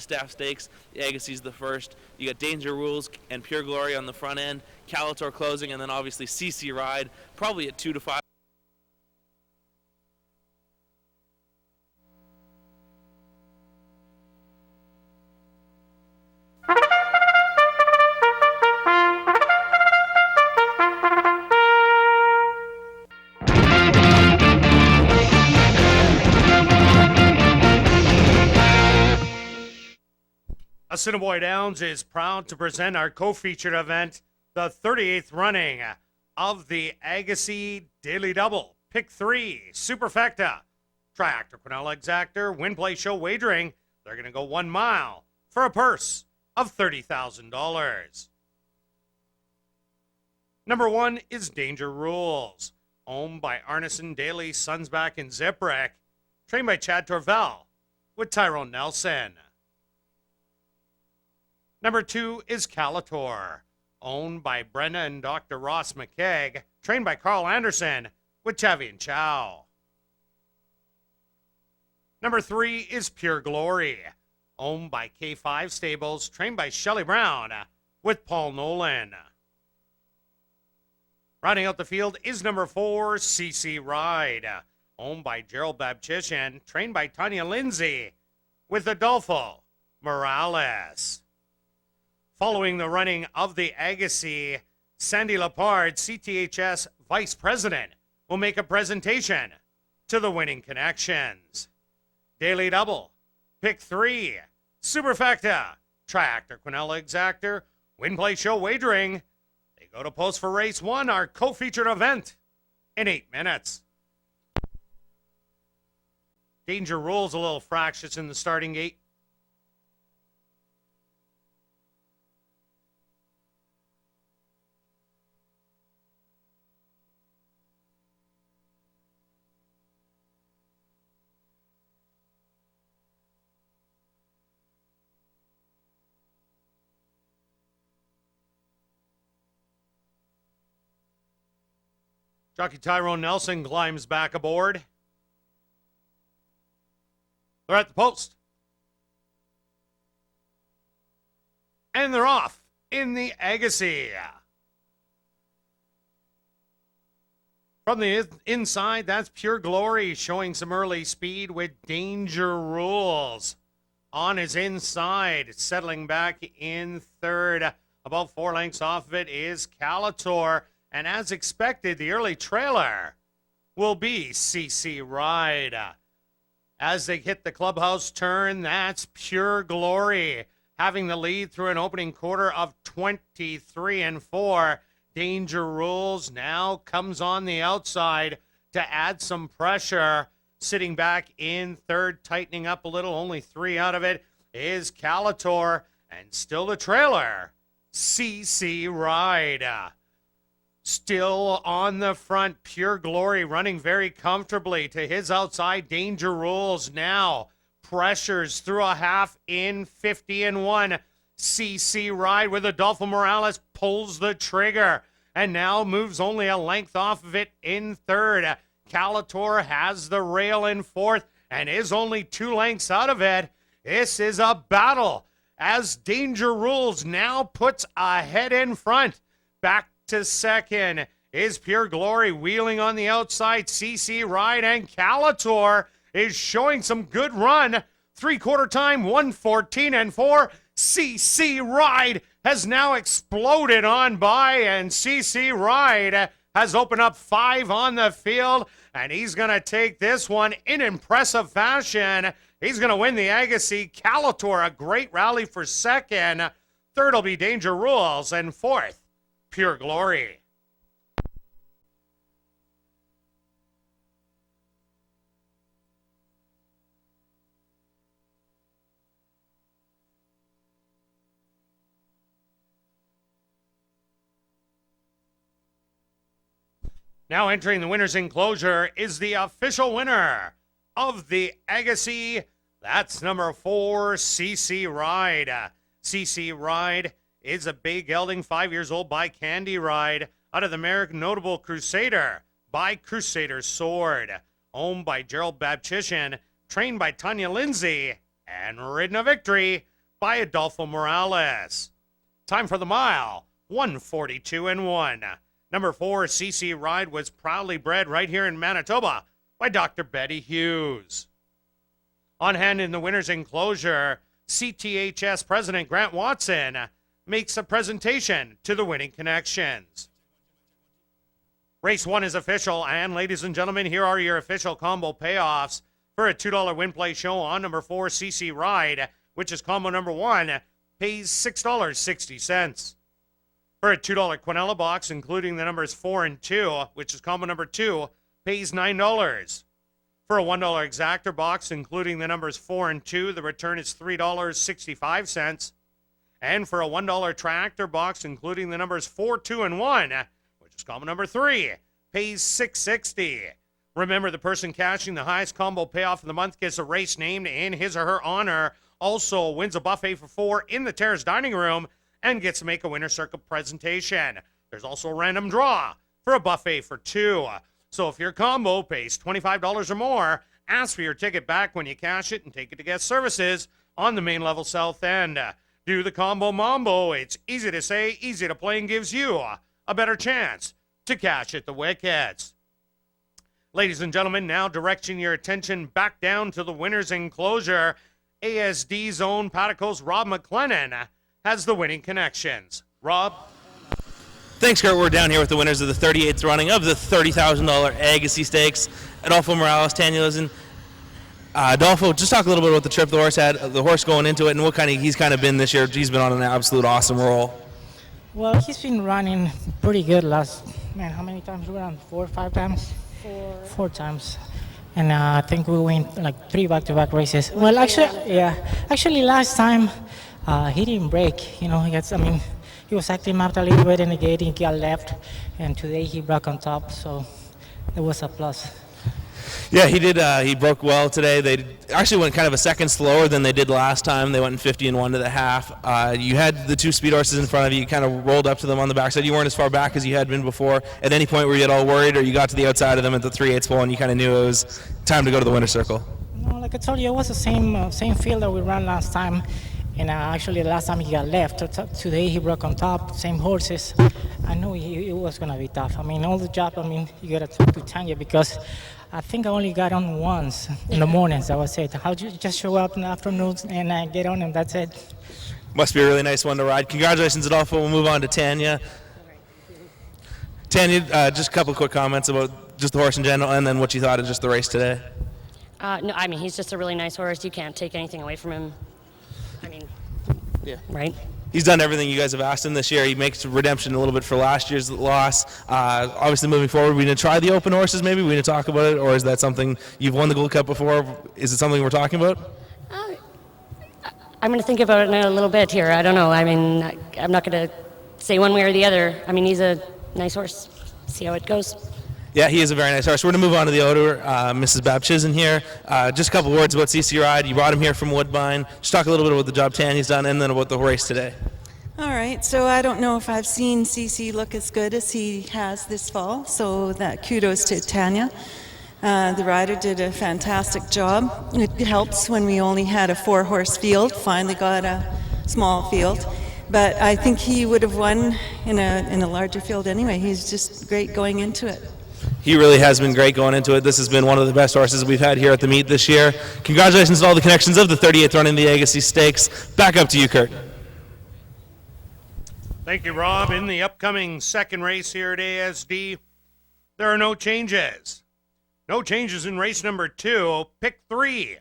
Staff Stakes. The Agassi's the first. You got Danger Rules and Pure Glory on the front end. Calator closing, and then obviously CC Ride, probably at 2 to 5. Assiniboia Downs is proud to present our co-featured event, the 38th running of the Agassi Daily Double. Pick 3, Superfecta. Triactor Quinella Exactor, Win Play Show Wagering. They're going to go 1 mile for a purse of $30,000. Number 1 is Danger Rules, owned by Arneson Daly, Sunsback, and Tbred, trained by Chad Torvell with Tyrone Nelson. Number 2 is Calator, owned by Brenda and Dr. Ross McKeag, trained by Carl Anderson with Chavi and Chow. Number 3 is Pure Glory, owned by K5 Stables, trained by Shelley Brown with Paul Nolan. Rounding out the field is number 4, CC Ride, owned by Gerald Babchishan, trained by Tanya Lindsay with Adolfo Morales. Following the running of the Agassi, Sandy Lepard, CTHS Vice President, will make a presentation to the winning connections. Daily Double, Pick 3, Superfecta, Triactor Quinella Exactor, Win Play Show Wagering. They go to post for race 1, our co-featured event, in 8 minutes. Danger Rules a little fractious in the starting gate. Jockey Tyrone Nelson climbs back aboard. They're at the post. And they're off in the Agassi. From the inside, that's Pure Glory showing some early speed with Danger Rules on his inside. Settling back in third. About 4 lengths off of it is Calator. And as expected, the early trailer will be CC Ride. As they hit the clubhouse turn, that's Pure Glory, having the lead through an opening quarter of 23-4. Danger Rules now comes on the outside to add some pressure. Sitting back in third, tightening up a little, only 3 out of it, is Calator. And still the trailer, CC Ride. Still on the front, Pure Glory running very comfortably to his outside. Danger Rules now pressures through a half in 50-1. CC Ride with Adolfo Morales pulls the trigger and now moves only a length off of it in third. Calator has the rail in fourth and is only 2 lengths out of it. This is a battle as Danger Rules now puts ahead in front. Back to second is Pure Glory wheeling on the outside. CC Ride and Calator is showing some good run. 3/4 time, 1:14-4. CC Ride has now exploded on by, and CC Ride has opened up 5 on the field, and he's going to take this one in impressive fashion. He's going to win the Agassi. Calator, a great rally for second. Third will be Danger Rules, and fourth, Pure Glory. Now entering the winner's enclosure is the official winner of the Agassi. That's number 4, CC Ride. CC Ride is a bay gelding, 5 years old, by Candy Ride, out of the American Notable Crusader by Crusader Sword, owned by Gerald Babchishan, trained by Tanya Lindsay and ridden a victory by Adolfo Morales. Time for the mile, 142-1. Number 4, CC Ride, was proudly bred right here in Manitoba by Dr. Betty Hughes. On hand in the winner's enclosure, CTHS President Grant Watson makes a presentation to the winning connections. Race 1 is official, and ladies and gentlemen, here are your official combo payoffs for a $2 win play show on number 4, CC Ride, which is combo number 1, pays $6.60. For a $2 Quinella box, including the numbers 4 and 2, which is combo number 2, pays $9. For a $1 exactor box, including the numbers 4 and 2, the return is $3.65. And for a $1 tractor box, including the numbers 4, 2, and 1, which is combo number 3, pays $6.60. Remember, the person cashing the highest combo payoff of the month gets a race named in his or her honor, also wins a buffet for 4 in the Terrace Dining Room, and gets to make a winner circle presentation. There's also a random draw for a buffet for 2. So if your combo pays $25 or more, ask for your ticket back when you cash it and take it to guest services on the main level south end. Do the combo mambo. It's easy to say, easy to play, and gives you a better chance to cash at the wickets. Ladies and gentlemen, now directing your attention back down to the winner's enclosure, ASD's own Paticos Rob McLennan has the winning connections. Rob? Thanks, Kurt. We're down here with the winners of the 38th running of the $30,000 Agassiz Stakes. Adolfo Morales, Tanya Listen. Adolfo, just talk a little bit about the trip the horse had, the horse going into it, and what he's kind of been this year. He's been on an absolute awesome roll. Well, he's been running pretty good how many times we ran? 4 or 5 times? 4 times. And I think we win like 3 back-to-back races. Well, actually last time he didn't break. He was acting out a little bit in the gate, he got left, and today he broke on top, so it was a plus. Yeah, he did. He broke well today. They actually went kind of a second slower than they did last time. They went in 50-1 to the half. You had the 2 speed horses in front of you. You kind of rolled up to them on the backside. You weren't as far back as you had been before. At any point were you at all worried, or you got to the outside of them at the 3/8 pole and you kind of knew it was time to go to the winner's circle? No, like I told you, it was the same field that we ran last time. And actually, the last time he got left. Today he broke on top, same horses. I knew it was going to be tough. All the job, you got to talk to Tanya, because I think I only got on once in the mornings. That was it. How'd you just show up in the afternoons and get on, and that's it? Must be a really nice one to ride. Congratulations, Adolfo. We'll move on to Tanya. Tanya, just a couple quick comments about just the horse in general, and then what you thought of just the race today. No, he's just a really nice horse. You can't take anything away from him. Yeah. Right? He's done everything you guys have asked him this year. He makes redemption a little bit for last year's loss. Obviously, moving forward, we're going to try the open horses maybe? We're going to talk about it, or is that something you've won the Gold Cup before? Is it something we're talking about? I'm going to think about it in a little bit here. I don't know. I'm not going to say one way or the other. He's a nice horse. See how it goes. Yeah, he is a very nice horse. We're going to move on to the odor. Mrs. Babchizin here. Just a couple words about CC Ride. You brought him here from Woodbine. Just talk a little bit about the job Tanya's done, and then about the race today. All right, so I don't know if I've seen CC look as good as he has this fall, so that kudos to Tanya. The rider did a fantastic job. It helps when we only had a 4-horse field, finally got a small field. But I think he would have won in a larger field anyway. He's just great going into it. He really has been great going into it. This has been one of the best horses we've had here at the meet this year. Congratulations to all the connections of the 38th running the Agassiz Stakes. Back up to you, Kurt. Thank you, Rob. In the upcoming second race here at ASD, there are no changes. No changes in race number 2. Pick 3.